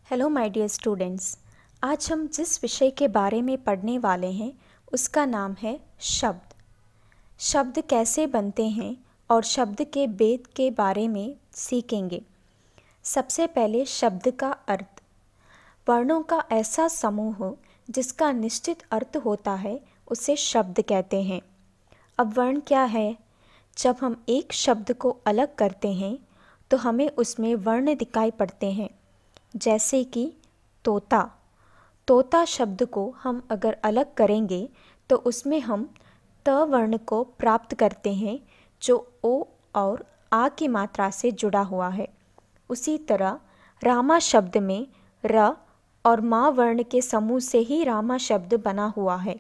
Hello my dear students. आज हम जिस विषय के बारे में पढ़ने वाले हैं उसका नाम है शब्द। शब्द कैसे बनते हैं और शब्द के भेद के बारे में सीखेंगे। सबसे पहले शब्द का अर्थ। वर्णों का ऐसा समूह हो जिसका निश्चित अर्थ होता है उसे शब्द कहते हैं। अब वर्ण क्या है? जब हम एक शब्द को अलग करते हैं तो हमें उसमें वर्ण दिखाई पड़ते हैं, जैसे कि तोता। तोता शब्द को हम अगर अलग करेंगे तो उसमें हम त वर्ण को प्राप्त करते हैं जो ओ और आ की मात्रा से जुड़ा हुआ है। उसी तरह रामा शब्द में र और मा वर्ण के समूह से ही रामा शब्द बना हुआ है।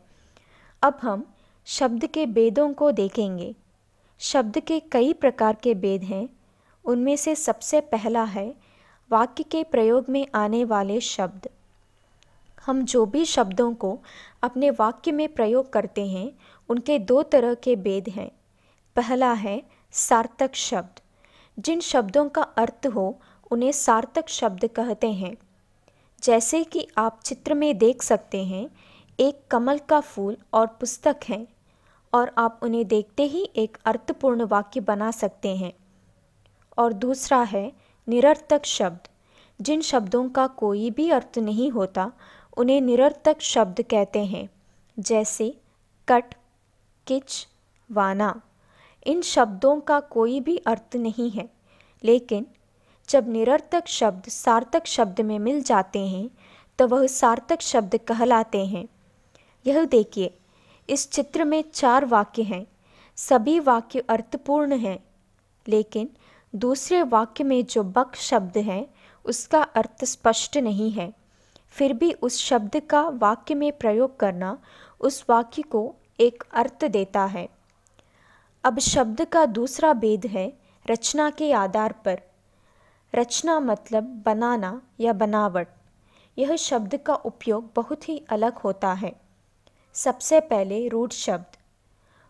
अब हम शब्द के भेदों को देखेंगे। शब्द के कई प्रकार के भेद हैं। उनमें से सबसे पहला है वाक्य के प्रयोग में आने वाले शब्द। हम जो भी शब्दों को अपने वाक्य में प्रयोग करते हैं उनके दो तरह के भेद हैं। पहला है सार्थक शब्द। जिन शब्दों का अर्थ हो उन्हें सार्थक शब्द कहते हैं। जैसे कि आप चित्र में देख सकते हैं, एक कमल का फूल और पुस्तक है और आप उन्हें देखते ही एक अर्थपूर्ण वाक्य बना सकते हैं। और दूसरा है निरर्थक शब्द। जिन शब्दों का कोई भी अर्थ नहीं होता उन्हें निरर्थक शब्द कहते हैं, जैसे कट, किच, वाना। इन शब्दों का कोई भी अर्थ नहीं है, लेकिन जब निरर्थक शब्द सार्थक शब्द में मिल जाते हैं तो वह सार्थक शब्द कहलाते हैं। यह देखिए, इस चित्र में 4 वाक्य हैं। सभी वाक्य अर्थपूर्ण हैं, लेकिन दूसरे वाक्य में जो बक शब्द है उसका अर्थ स्पष्ट नहीं है। फिर भी उस शब्द का वाक्य में प्रयोग करना उस वाक्य को एक अर्थ देता है। अब शब्द का दूसरा भेद है रचना के आधार पर। रचना मतलब बनाना या बनावट। यह शब्द का उपयोग बहुत ही अलग होता है। सबसे पहले रूढ़ शब्द।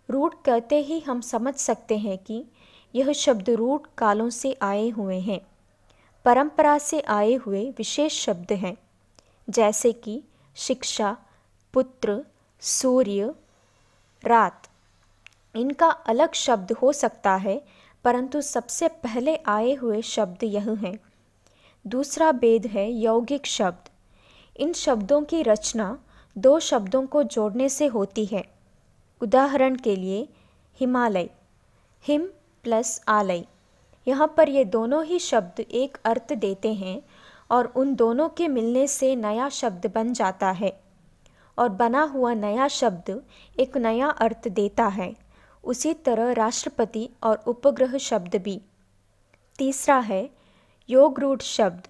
रूढ़ कहते ही हम समझ सकते हैं कि यह शब्द रूढ़ कालों से आए हुए हैं, परंपरा से आए हुए विशेष शब्द हैं, जैसे कि शिक्षा, पुत्र, सूर्य, रात। इनका अलग शब्द हो सकता है, परंतु सबसे पहले आए हुए शब्द यह हैं। दूसरा भेद है यौगिक शब्द। इन शब्दों की रचना 2 शब्दों को जोड़ने से होती है। उदाहरण के लिए हिमालय, हिम प्लस आलय। यहाँ पर ये दोनों ही शब्द एक अर्थ देते हैं और उन दोनों के मिलने से नया शब्द बन जाता है और बना हुआ नया शब्द एक नया अर्थ देता है। उसी तरह राष्ट्रपति और उपग्रह शब्द भी। तीसरा है योग रूढ़ शब्द।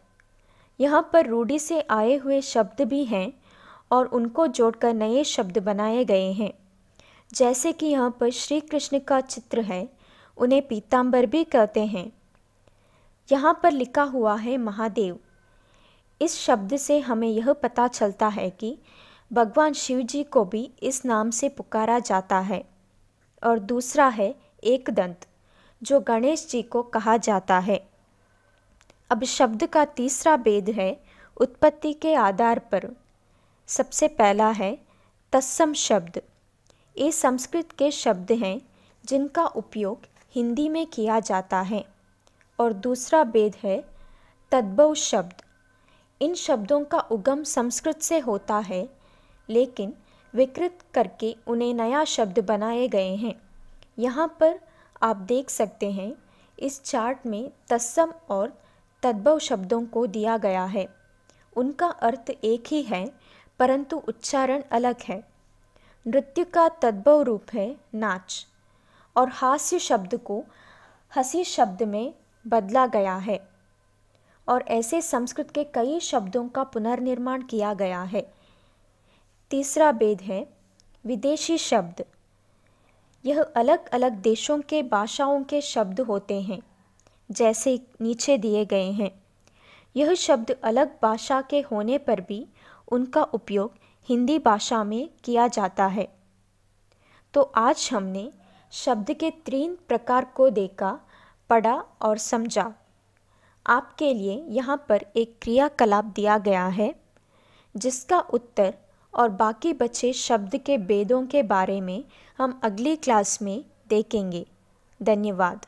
यहाँ पर रूढ़ि से आए हुए शब्द भी हैं और उनको जोड़कर नए शब्द बनाए गए हैं। जैसे कि यहाँ पर श्री कृष्ण का चित्र है, उन्हें पीताम्बर भी कहते हैं। यहाँ पर लिखा हुआ है महादेव। इस शब्द से हमें यह पता चलता है कि भगवान शिव जी को भी इस नाम से पुकारा जाता है। और दूसरा है एकदंत, जो गणेश जी को कहा जाता है। अब शब्द का तीसरा भेद है उत्पत्ति के आधार पर। सबसे पहला है तत्सम शब्द। ये संस्कृत के शब्द हैं जिनका उपयोग हिंदी में किया जाता है। और दूसरा भेद है तद्भव शब्द। इन शब्दों का उगम संस्कृत से होता है, लेकिन विकृत करके उन्हें नया शब्द बनाए गए हैं। यहाँ पर आप देख सकते हैं, इस चार्ट में तत्सम और तद्भव शब्दों को दिया गया है। उनका अर्थ एक ही है, परंतु उच्चारण अलग है। नृत्य का तद्भव रूप है नाच, और हास्य शब्द को हंसी शब्द में बदला गया है। और ऐसे संस्कृत के कई शब्दों का पुनर्निर्माण किया गया है। तीसरा भेद है विदेशी शब्द। यह अलग अलग देशों के भाषाओं के शब्द होते हैं, जैसे नीचे दिए गए हैं। यह शब्द अलग भाषा के होने पर भी उनका उपयोग हिंदी भाषा में किया जाता है। तो आज हमने शब्द के 3 प्रकार को देखा, पढ़ा और समझा। आपके लिए यहाँ पर एक क्रियाकलाप दिया गया है जिसका उत्तर और बाकी बचे शब्द के भेदों के बारे में हम अगली क्लास में देखेंगे। धन्यवाद।